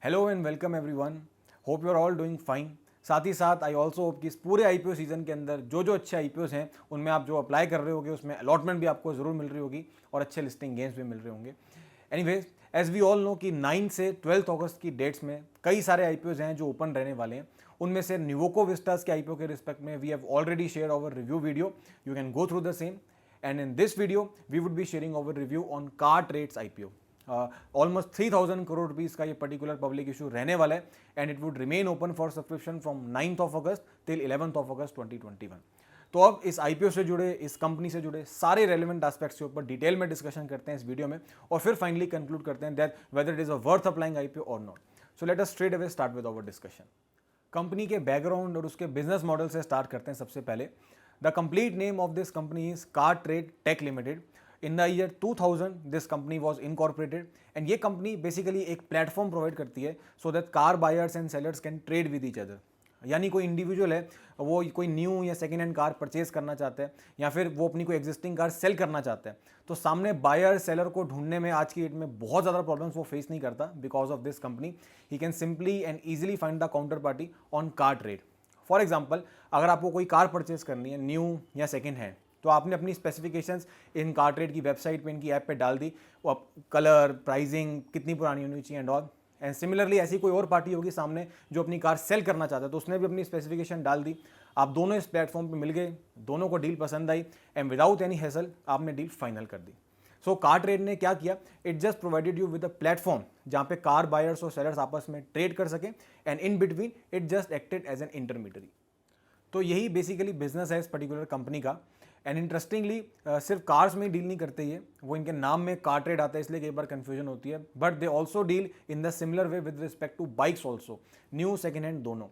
Hello and welcome everyone, hope you are all doing fine. साथ ही साथ I also hope कि इस पूरे आईपीओ सीजन के अंदर जो जो अच्छे आईपीओस हैं उनमें आप जो अप्लाई कर रहे होगे उसमें अलॉटमेंट भी आपको ज़रूर मिल रही होगी और अच्छे लिस्टिंग गेम्स भी मिल रहे होंगे। Anyways, as we all know कि 9 से 12 अगस्त की डेट्स में कई सारे आईपीओस हैं जो ओपन रहने वाले हैं। उनमें से न्यूवोको विस्टास के आईपीओ के रिस्पेक्ट में we have already share our review video, you can go through the same. And in this video, we would be sharing our review on Cartrade's IPO. Almost 3000 crore rupees का ये particular public issue रहने वाला है and it would remain open for subscription from 9th of August till 11th of August 2021. तो अब इस IPO से जुड़े, इस कंपनी से जुड़े सारे रेलिवेंट एस्पेक्ट्स के ऊपर डिटेल में डिस्कशन करते हैं इस वीडियो में और फिर फाइनली कंक्लूड करते हैं that whether it is a worth applying IPO और नॉट। So let us straight away start with our discussion. Company के बैकग्राउंड और उसके बिजनेस मॉडल से स्टार्ट करते हैं। सबसे पहले the complete name of this company is Cartrade Tech Limited. In the year 2000 this company was incorporated and ये company basically एक प्लेटफॉर्म प्रोवाइड करती है so that car buyers and sellers can trade with each other. यानी कोई individual है, वो कोई new या सेकेंड हैंड कार परचेज करना चाहता है या फिर वो अपनी कोई एग्जिस्टिंग कार सेल करना चाहता है, तो सामने बायर सेलर को ढूंढने में आज की डेट में बहुत ज़्यादा प्रॉब्लम्स वो फेस नहीं करता। Because of this company he can simply and easily find the counter party on Cartrade। For example, अगर आपको कोई कार परचेज करनी है न्यू या सेकेंड हैंड, तो आपने अपनी स्पेसिफिकेशंस इन Cartrade की वेबसाइट पे, इनकी ऐप पे डाल दी, वो आप कलर, प्राइसिंग, कितनी पुरानी होनी चाहिए एंड ऑल। एंड सिमिलरली ऐसी कोई और पार्टी होगी सामने जो अपनी कार सेल करना चाहता है, तो उसने भी अपनी स्पेसिफिकेशन डाल दी। आप दोनों इस प्लेटफॉर्म पे मिल गए, दोनों को डील पसंद आई एंड विदाउट एनी हेसल आपने डील फाइनल कर दी। सो Cartrade ने क्या किया, it just provided you with a platform जहाँ पे कार बायर्स और सेलर्स आपस में ट्रेड कर सके and in between it just acted as an intermediary. तो यही बेसिकली बिजनेस है इस पर्टिकुलर कंपनी का। एंड इंटरेस्टिंगली सिर्फ कार्स में ही डील नहीं करते ये, वो इनके नाम में Cartrade आता है इसलिए कई बार कंफ्यूजन होती है, but they also deal in the similar way with respect to bikes also, new second hand दोनों।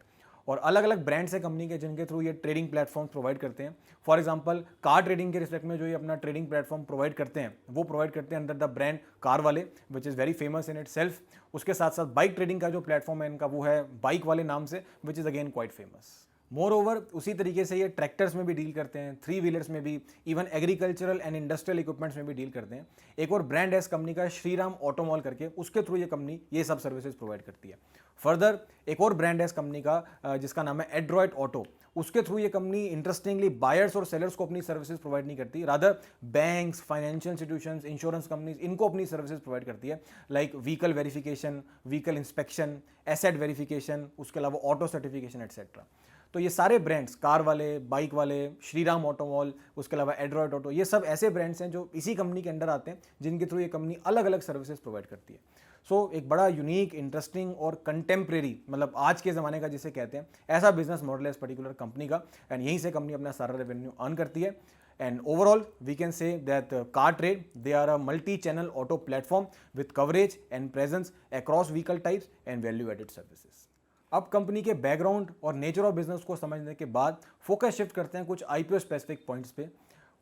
और अलग अलग ब्रांड्स है कंपनी के जिनके थ्रू ये ट्रेडिंग प्लेटफॉर्म प्रोवाइड करते हैं। फॉर एग्जांपल, कार ट्रेडिंग के रिस्पेक्ट में जो ये अपना ट्रेडिंग प्लेटफॉर्म प्रोवाइड करते हैं वो प्रोवाइड करते हैं अंडर द ब्रांड कार वाले, which is very famous in it self. उसके साथ साथ बाइक ट्रेडिंग का जो प्लेटफॉर्म है इनका वो है बाइक वाले नाम से, which is again quite famous. More over उसी तरीके से ये ट्रैक्टर्स में भी डील करते हैं, 3 व्हीलर्स में भी, even agricultural and industrial equipments में भी डील करते हैं। एक और ब्रांड है इस कंपनी का श्रीराम ऑटोमॉल करके, उसके थ्रू ये कंपनी ये सब सर्विसेज प्रोवाइड करती है। फर्दर एक और ब्रांड है इस कंपनी का जिसका नाम है एड्रॉयड ऑटो, उसके थ्रू ये कंपनी इंटरेस्टिंगली बायर्स और सेलर्स को अपनी सर्विसेज प्रोवाइड नहीं करती, rather banks, financial institutions, insurance companies इनको अपनी सर्विसेज प्रोवाइड करती है, like vehicle verification, vehicle inspection, asset verification, उसके अलावा ऑटो सर्टिफिकेशन एटसेट्रा। तो ये सारे ब्रांड्स, कार वाले, बाइक वाले, श्रीराम ऑटोमॉल, उसके अलावा एड्रॉयड ऑटो, ये सब ऐसे ब्रांड्स हैं जो इसी कंपनी के अंडर आते हैं जिनके थ्रू ये कंपनी अलग अलग सर्विसेज प्रोवाइड करती है। सो एक बड़ा यूनिक, इंटरेस्टिंग और कंटेम्प्रेरी, मतलब आज के ज़माने का जिसे कहते हैं, ऐसा बिजनेस मॉडल है इस पर्टिकुलर कंपनी का एंड यहीं से कंपनी अपना सारा रेवेन्यू अर्न करती है। And overall, we can say that Cartrade, they are a multi-channel auto platform with coverage and presence across vehicle types and value-added services. अब कंपनी के बैकग्राउंड और नेचर ऑफ बिजनेस को समझने के बाद फोकस शिफ्ट करते हैं कुछ IPO स्पेसिफिक पॉइंट्स पे,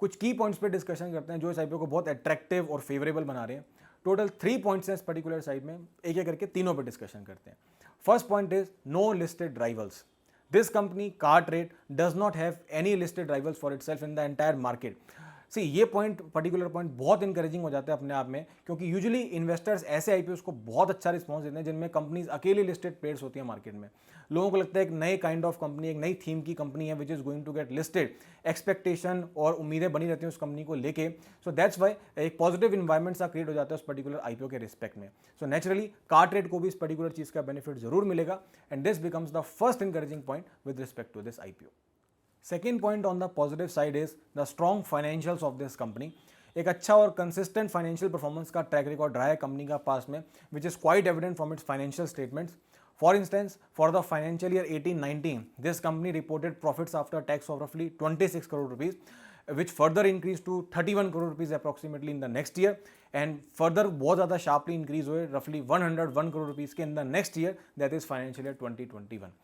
कुछ की पॉइंट्स पे डिस्कशन करते हैं जो इस IPO को बहुत अट्रैक्टिव और फेवरेबल बना रहे हैं। टोटल 3 पॉइंट्स हैं इस पर्टिकुलर साइड में, एक एक करके तीनों पे डिस्कशन करते हैं। First point is no listed rivals. This company, Cartrade, does not have any listed rivals for itself in the entire market. सी ये पॉइंट, पर्टिकुलर पॉइंट बहुत इंकरेजिंग हो जाता है अपने आप में, क्योंकि यूजुअली इन्वेस्टर्स ऐसे आईपीओस को बहुत अच्छा रिस्पॉन्स देते हैं जिनमें कंपनीज अकेले लिस्टेड पेयर्स होती हैं मार्केट में। लोगों को लगता है एक नए काइंड ऑफ कंपनी, एक नई थीम की कंपनी है which is going to get listed, expectation और उम्मीदें बनी रहती हैं उस कंपनी को लेके। सो दैट्स वाई एक पॉजिटिव इन्वायरमेंट सा क्रिएट हो जाता है उस पर्टिकुलर आईपीओ के रिस्पेक्ट में। सो नेचुरली Cartrade को भी इस पर्टिकुलर चीज़ का बेनिफिट जरूर मिलेगा and this becomes the first encouraging point with respect to this IPO. Second point on the positive side is the strong financials of this company. एक अच्छा और कंसिस्टेंट फाइनेंशियल परफॉर्मेंस का ट्रैक रिकॉर्ड रहा है company का पास में, which is quite evident from its financial statements. For instance, for the financial year 18-19 this company reported profits after tax of रफली 26 crore rupees, which further increased to 31 crore rupees approximately in the next year and further बहुत ज़्यादा sharply increase हुए roughly 101 crore rupees के in the next year, that is financial year 2021।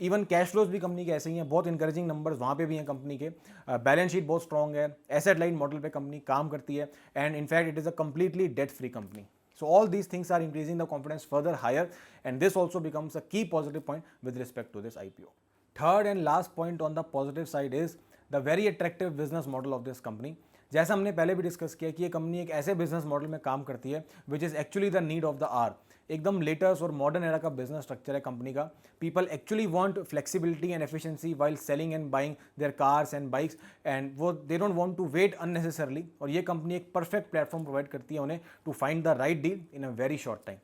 Even cash flows भी company के ऐसे ही हैं, बहुत encouraging numbers वहाँ पे भी हैं कंपनी के। बैलेंस शीट बहुत स्ट्रॉन्ग है, एसेट लाइट मॉडल पे कंपनी काम करती है and in fact it is a completely debt free company. So all these things are increasing the confidence further higher and this also becomes a key positive point with respect to this IPO. Third and last point on the positive side is the very attractive business model of this company. जैसा हमने पहले भी discuss किया कि ये company एक ऐसे business model में काम करती है which is actually the need of the hour. एकदम लेटेस्ट और मॉडर्न एरा का बिजनेस स्ट्रक्चर है कंपनी का। People actually want flexibility and efficiency while selling and buying their cars and bikes, and वो they don't want to wait unnecessarily, और ये company एक perfect platform provide करती है उन्हें to find the right deal in a very short time.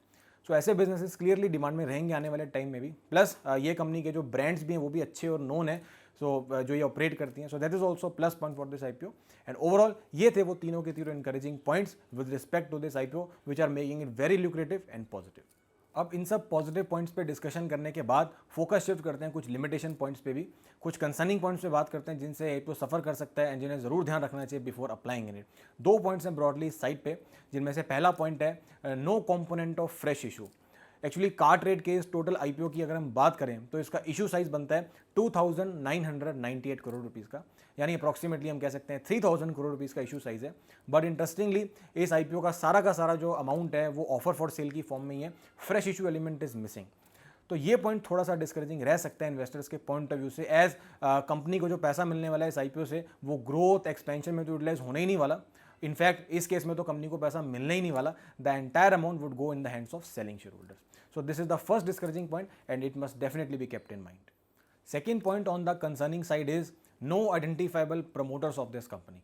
So ऐसे businesses clearly demand में रहेंगे आने वाले टाइम में भी। प्लस ये कंपनी के जो ब्रांड्स भी हैं वो भी अच्छे और नोन है, जो ये ऑपरेट करती हैं। So that is also plus point for this IPO. And overall ये थे वो तीनों के तीनों encouraging points with respect to this IPO which are making it very lucrative and positive. अब इन सब पॉजिटिव पॉइंट्स पे डिस्कशन करने के बाद फोकस शिफ्ट करते हैं कुछ लिमिटेशन पॉइंट्स पे भी, कुछ कंसर्निंग पॉइंट्स पे बात करते हैं जिनसे आईपीओ सफ़र कर सकता है एंड जिन्हें ज़रूर ध्यान रखना चाहिए before applying in it. 2 points हैं ब्रॉडली इस साइड पे, जिनमें से पहला पॉइंट है no component of fresh issue. Actually Cartrade के इस टोटल आईपीओ की अगर हम बात करें तो इसका इशू साइज बनता है 2998 करोड़ रुपीज़ का, यानी अप्रॉक्सीमेटली हम कह सकते हैं 3000 करोड़ रुपीज़ का इशू साइज है। बट इंटरेस्टिंगली इस आईपीओ का सारा जो अमाउंट है वो ऑफर फॉर सेल की फॉर्म में ही है, fresh issue element is missing. तो ये पॉइंट थोड़ा सा डिस्करेजिंग रह सकता है इन्वेस्टर्स के पॉइंट ऑफ व्यू से, एज कंपनी को जो पैसा मिलने वाला है इस आईपीओ से वो ग्रोथ एक्सपेंशन में तो यूटिलाइज होने ही नहीं वाला। इनफैक्ट इस केस में तो कंपनी को पैसा मिलने ही नहीं वाला, the entire amount would go in the hands of selling share holders. So this is the first discouraging point and it must definitely be kept in mind. Second point on the concerning side is no identifiable promoters of this company.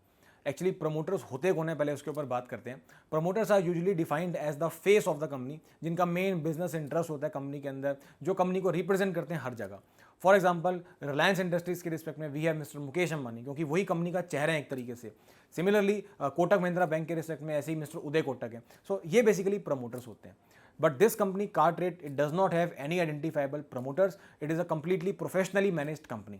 Actually promoters होते कौन है पहले उसके ऊपर बात करते हैं। Promoters are usually defined as the face of the company, जिनका मेन बिजनेस इंटरेस्ट होता है कंपनी के अंदर, जो कंपनी को रिप्रेजेंट करते हैं हर जगह। फॉर एग्जाम्पल रिलायंस इंडस्ट्रीज के रिस्पेक्ट में we have mister Mukesh Ambani, क्योंकि वही कंपनी का चेहरा है एक तरीके से। सिमिलरली कोटक महिंद्रा बैंक के रिस्पेक्ट में ऐसे ही मिस्टर उदय कोटक है। सो ये बेसिकली प्रमोटर्स होते हैं। But this company Cartrade, it does not have any identifiable promoters. It is a completely professionally managed company.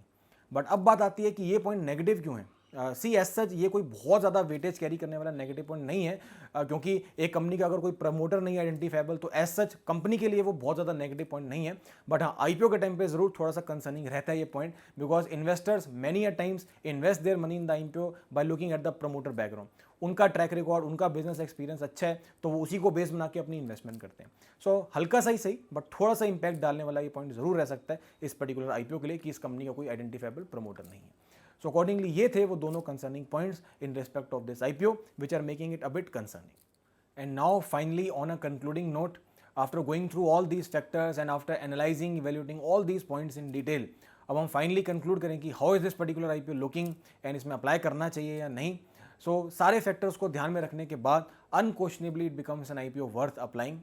But अब बात आती है कि ये पॉइंट नेगेटिव क्यों है। सी एज सच ये कोई बहुत ज़्यादा वेटेज कैरी करने वाला नेगेटिव पॉइंट नहीं है, क्योंकि एक कंपनी का अगर कोई प्रमोटर नहीं आइडेंटिफाइबल तो एज सच कंपनी के लिए वो बहुत ज़्यादा नेगेटिव पॉइंट नहीं है। बट हाँ, आईपीओ के टाइम पे ज़रूर थोड़ा सा कंसर्निंग रहता है ये point, because investors many a times invest their money in the IPO by looking at the promoter background. उनका ट्रैक रिकॉर्ड, उनका बिजनेस एक्सपीरियंस अच्छा है तो वो उसी को बेस बना के अपनी इन्वेस्टमेंट करते हैं। सो हल्का सा ही सही बट थोड़ा सा इंपैक्ट डालने वाला ये पॉइंट जरूर रह सकता है इस पर्टिकुलर आईपीओ के लिए कि इस कंपनी का कोई आइडेंटिफाइबल प्रमोटर नहीं है। सो अकॉर्डिंगली ये थे वो दोनों concerning points in respect of this IPO which are making it a bit concerning. And now finally on a concluding note, after going through all these factors and after analysing evaluating all these points in detail, अब हम finally conclude करें कि how is this particular IPO looking and इसमें apply करना चाहिए या नहीं। सो सारे फैक्टर्स को ध्यान में रखने के बाद unquestionably it becomes N IPO worth applying.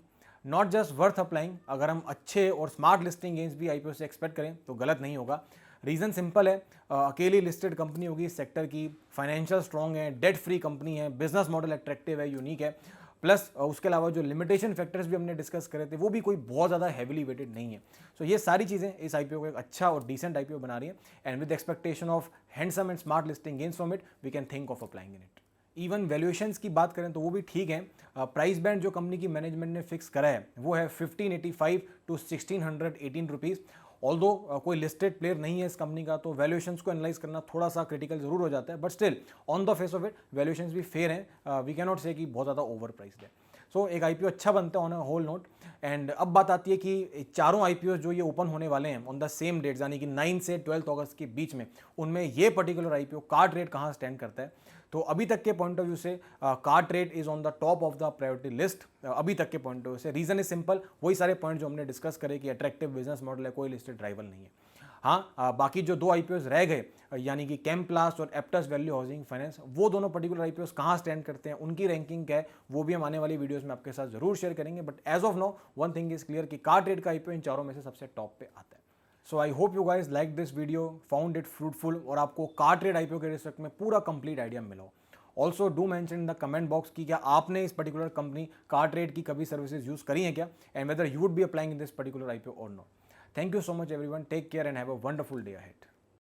Not just worth applying, अगर हम अच्छे और स्मार्ट लिस्टिंग गेन्स भी आईपीओ से एक्सपेक्ट करें तो गलत नहीं होगा। रीज़न सिंपल है, अकेली लिस्टेड कंपनी होगी इस सेक्टर की, फाइनेंशियल स्ट्रॉन्ग है, डेट फ्री कंपनी है, बिजनेस मॉडल अट्रैक्टिव है, यूनिक है, प्लस उसके अलावा जो लिमिटेशन फैक्टर्स भी हमने डिस्कस करे थे वो भी कोई बहुत ज़्यादा हैवीली वेटेड नहीं है। सो ये सारी चीज़ें इस आईपीओ को एक अच्छा और डिसेंट आईपीओ बना रही है, and with expectation of handsome and smart listing gains from it we can think of applying in it. Even valuations की बात करें तो वो भी ठीक है। प्राइस बैंड जो कंपनी की मैनेजमेंट ने फिक्स करा है वो है 1585 to 1618 रुपीज़। ऑल्दो कोई लिस्टेड प्लेयर नहीं है इस कंपनी का, तो वैल्यूएशंस को एनालाइज करना थोड़ा सा क्रिटिकल जरूर हो जाता है, but still on the face of it valuations भी फेयर हैं। वी कैन नॉट से कि बहुत ज़्यादा ओवर प्राइस्ड है। सो एक आईपीओ अच्छा बनता है on a whole note. And अब बात आती है कि चारों आईपीओ जो ये ओपन होने वाले हैं ऑन द सेम डेट, यानी कि 9 से 12 अगस्त के बीच में, उनमें ये पर्टिकुलर आईपीओ कार्ट्रेड कहाँ स्टैंड करता है। तो अभी तक के पॉइंट ऑफ व्यू से CarTrade is on the top of the priority list अभी तक के पॉइंट ऑफ व्यू से। रीजन इज सिंपल, वही सारे पॉइंट जो हमने डिस्कस करे कि अट्रैक्टिव बिजनेस मॉडल है, कोई लिस्टेड राइवल नहीं है। हाँ, बाकी जो 2 आईपीओस रह गए यानी कि कैम्प्लास्ट और एप्टस वैल्यू हाउसिंग फाइनेंस, वो दोनों पर्टिकुलर आईपीओस कहाँ स्टैंड करते हैं, उनकी रैंकिंग क्या है, वो भी हम आने वाली वीडियोस में आपके साथ जरूर शेयर करेंगे। But as of now one thing is clear कि कार्ट्रेड का आईपीओ इन चारों में से सबसे टॉप पे आता है। So I hope you guys like this video, found it fruitful और आपको कार्ट्रेड आईपीओ के रिस्पेक्ट में पूरा कंप्लीट आइडिया मिला हो। Also do mention in the comment box कि क्या आपने इस पर्टिकुलर कंपनी कार्ट्रेड की कभी सर्विसेज यूज करी है क्या, and whether you would be applying in this particular IPO और not. Thank you so much everyone. Take care and have a wonderful day ahead.